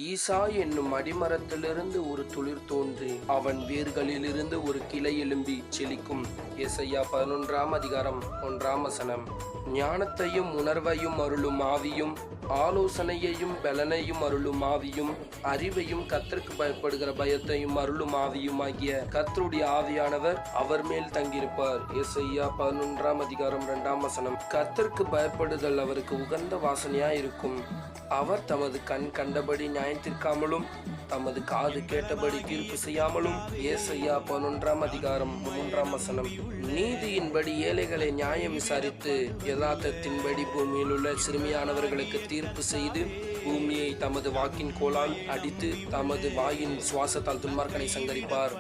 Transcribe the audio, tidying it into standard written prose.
ஈசா என்னும் அடிமரத்திலிருந்து ஒரு துளிர் தோன்றி அவன் வேர்களிலிருந்து ஒரு கிளை எழும்பி செழிக்கும். ஏசாயா 11:1. ஞானத்தையும் உணர்வையும் அருளும் ஆவியும், ஆலோசனையையும் பலனையும் அருளும் ஆவியும், அறிவையும் கர்த்தருக்கு பயப்படுகிற பயத்தையும் அருளும் ஆவியும் ஆகிய கர்த்தருடைய ஆவியானவர் அவர் மேல் தங்கியிருப்பார். ஏசாயா 11:2. கர்த்தருக்கு பயப்படுதல் அவருக்கு உகந்த வாசனையாய் இருக்கும். அவர் தமது கண் கண்டபடி நியாயத்திற்காமலும் தமது காது கேட்டபடி தீர்ப்பு செய்யாமலும். ஏசாயா 11:3. நீதியின்படி ஏழைகளை நியாயம் விசாரித்து யதார்த்தத்தின்படி பூமியில் உள்ள சிறுமியானவர்களுக்கு தீர்ப்பு செய்து பூமியை தமது வாக்கின் கோலால் அடித்து தமது வாயின் சுவாசத்தால் துன்மார்க்கனை சங்கரிப்பார்.